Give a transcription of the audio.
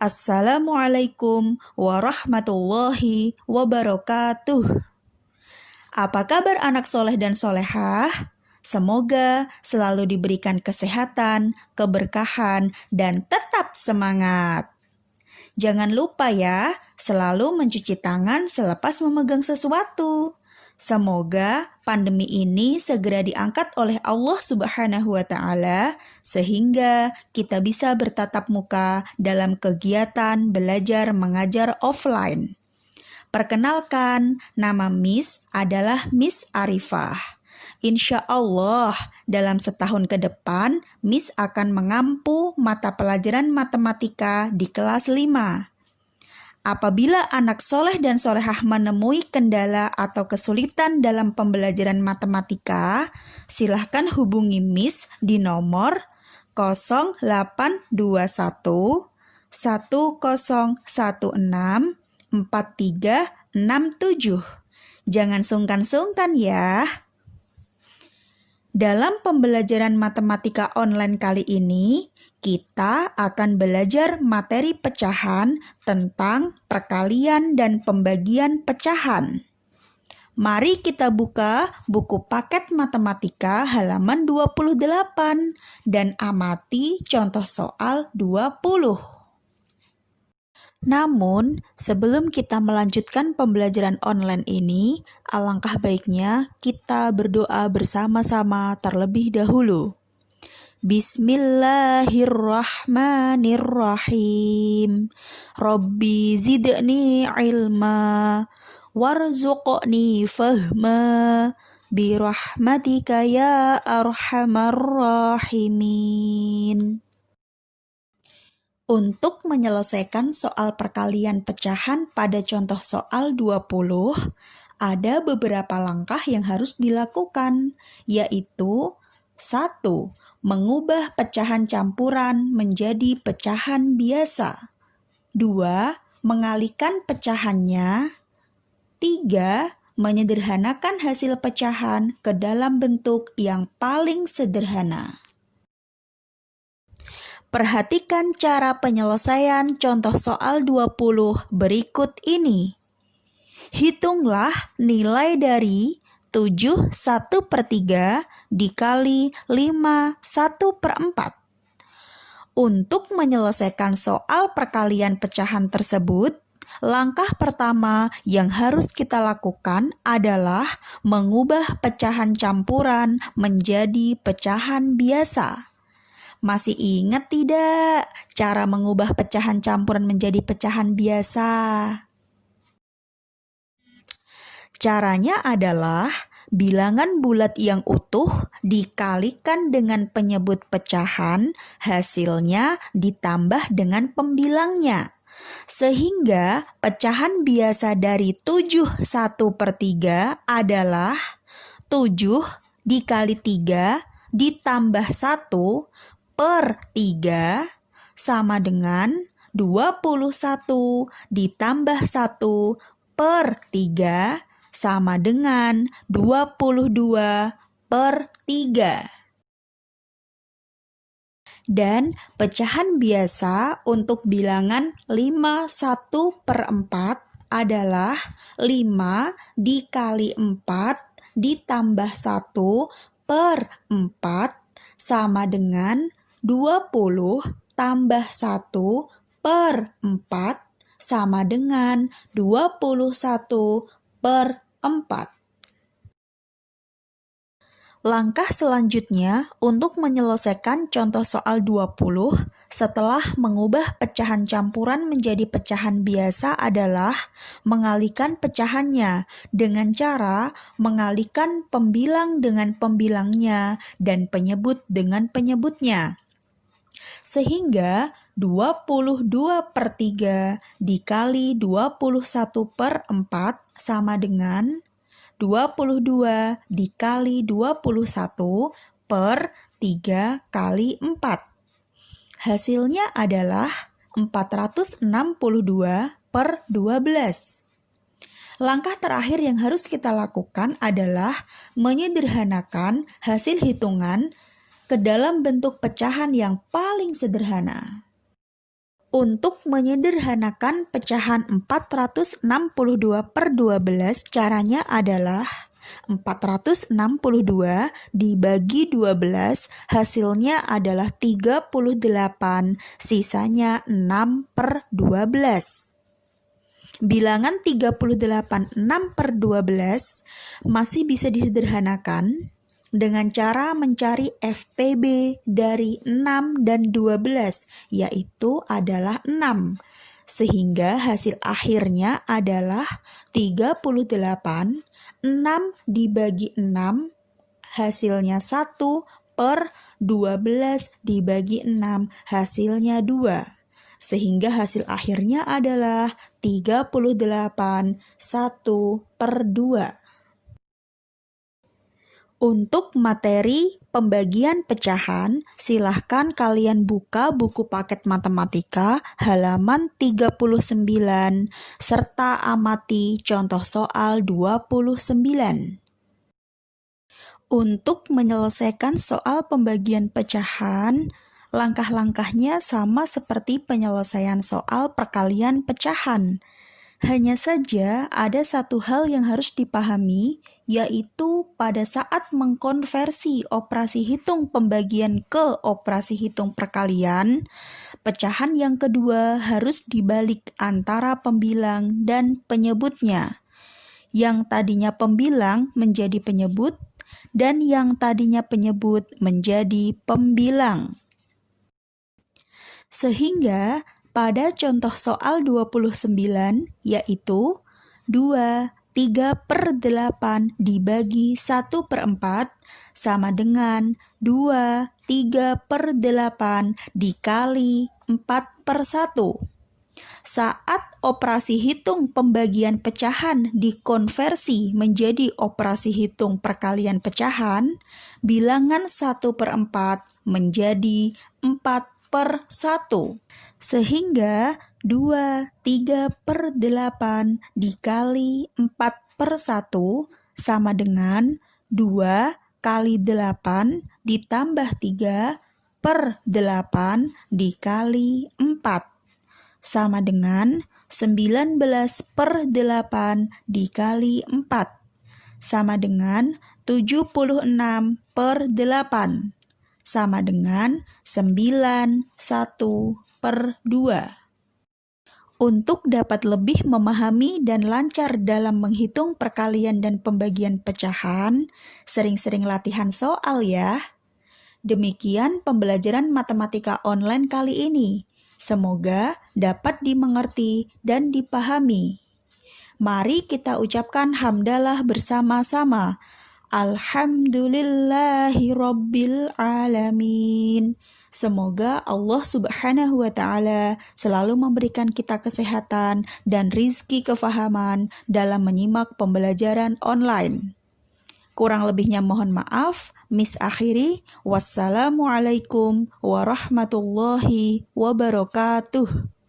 Assalamualaikum warahmatullahi wabarakatuh. Apa kabar anak soleh dan solehah? Semoga selalu diberikan kesehatan, keberkahan, dan tetap semangat. Jangan lupa ya, selalu mencuci tangan selepas memegang sesuatu. Semoga pandemi ini segera diangkat oleh Allah Subhanahu wa Ta'ala, sehingga kita bisa bertatap muka dalam kegiatan belajar mengajar offline. Perkenalkan, nama Miss adalah Miss Arifah. Insya Allah, dalam setahun ke depan, Miss akan mengampu mata pelajaran matematika di kelas 5. Apabila anak soleh dan solehah menemui kendala atau kesulitan dalam pembelajaran matematika, silahkan hubungi Miss di nomor 0821 1016 4367. Jangan sungkan-sungkan ya. Dalam pembelajaran matematika online kali ini, kita akan belajar materi pecahan tentang perkalian dan pembagian pecahan. Mari kita buka buku paket matematika halaman 28 dan amati contoh soal 20. Namun, sebelum kita melanjutkan pembelajaran online ini, alangkah baiknya kita berdoa bersama-sama terlebih dahulu. Bismillahirrahmanirrahim. Rabbi zidni ilma warzuqni fahma birahmatika ya arhamar rahimin. Untuk menyelesaikan soal perkalian pecahan pada contoh soal 20, ada beberapa langkah yang harus dilakukan, yaitu 1. Mengubah pecahan campuran menjadi pecahan biasa. 2. Mengalihkan pecahannya. 3. Menyederhanakan hasil pecahan ke dalam bentuk yang paling sederhana. Perhatikan cara penyelesaian contoh soal 20 berikut ini. Hitunglah nilai dari 7 1/3 dikali 5 1/4. Untuk menyelesaikan soal perkalian pecahan tersebut, langkah pertama yang harus kita lakukan adalah mengubah pecahan campuran menjadi pecahan biasa. Masih ingat tidak cara mengubah pecahan campuran menjadi pecahan biasa? Caranya adalah bilangan bulat yang utuh dikalikan dengan penyebut pecahan, hasilnya ditambah dengan pembilangnya. Sehingga pecahan biasa dari 7 1/3 adalah 7 dikali 3 ditambah 1/3 sama dengan 21 ditambah 1/3 sama dengan 22/3. Dan pecahan biasa untuk bilangan 5 1/4 adalah 5 dikali 4 ditambah 1/4 sama dengan 20 tambah 1/4 sama dengan 21/4. Langkah selanjutnya untuk menyelesaikan contoh soal 20 setelah mengubah pecahan campuran menjadi pecahan biasa adalah mengalihkan pecahannya dengan cara mengalihkan pembilang dengan pembilangnya dan penyebut dengan penyebutnya. Sehingga 22/3 dikali 21/4 sama dengan 22 dikali 21/3 kali 4. Hasilnya adalah 462/12. Langkah terakhir yang harus kita lakukan adalah menyederhanakan hasil hitungan ke dalam bentuk pecahan yang paling sederhana. Untuk menyederhanakan pecahan 462 per 12, caranya adalah 462 dibagi 12, hasilnya adalah 38, sisanya 6 per 12. Bilangan 38 6 per 12 masih bisa disederhanakan dengan cara mencari FPB dari 6 dan 12, yaitu adalah 6. Sehingga hasil akhirnya adalah 38, 6 dibagi 6, hasilnya 1 per 12 dibagi 6, hasilnya 2. Sehingga hasil akhirnya adalah 38, 1 per 2. Untuk materi pembagian pecahan, silahkan kalian buka buku paket matematika halaman 39 serta amati contoh soal 29. Untuk menyelesaikan soal pembagian pecahan, langkah-langkahnya sama seperti penyelesaian soal perkalian pecahan. Hanya saja ada satu hal yang harus dipahami, yaitu pada saat mengkonversi operasi hitung pembagian ke operasi hitung perkalian, pecahan yang kedua harus dibalik antara pembilang dan penyebutnya. Yang tadinya pembilang menjadi penyebut, dan yang tadinya penyebut menjadi pembilang. Sehingga pada contoh soal 29, yaitu 2, 3 per 8 dibagi 1 per 4 sama dengan 2, 3 per 8 dikali 4 per 1. Saat operasi hitung pembagian pecahan dikonversi menjadi operasi hitung perkalian pecahan, bilangan 1 per 4 menjadi 4 per 1. Sehingga 2, 3 per 8 dikali 4 per 1 sama dengan 2 kali 8 ditambah 3 per 8 dikali 4 sama dengan 19 per 8 dikali 4 sama dengan 76 per 8 sama dengan 9, 1 per 2. Untuk dapat lebih memahami dan lancar dalam menghitung perkalian dan pembagian pecahan, sering-sering latihan soal ya. Demikian pembelajaran matematika online kali ini. Semoga dapat dimengerti dan dipahami. Mari kita ucapkan hamdalah bersama-sama. Alhamdulillahirabbil alamin. Semoga Allah Subhanahu wa Ta'ala selalu memberikan kita kesehatan dan rizki kefahaman dalam menyimak pembelajaran online. Kurang lebihnya mohon maaf. Miss akhiri. Wassalamualaikum warahmatullahi wabarakatuh.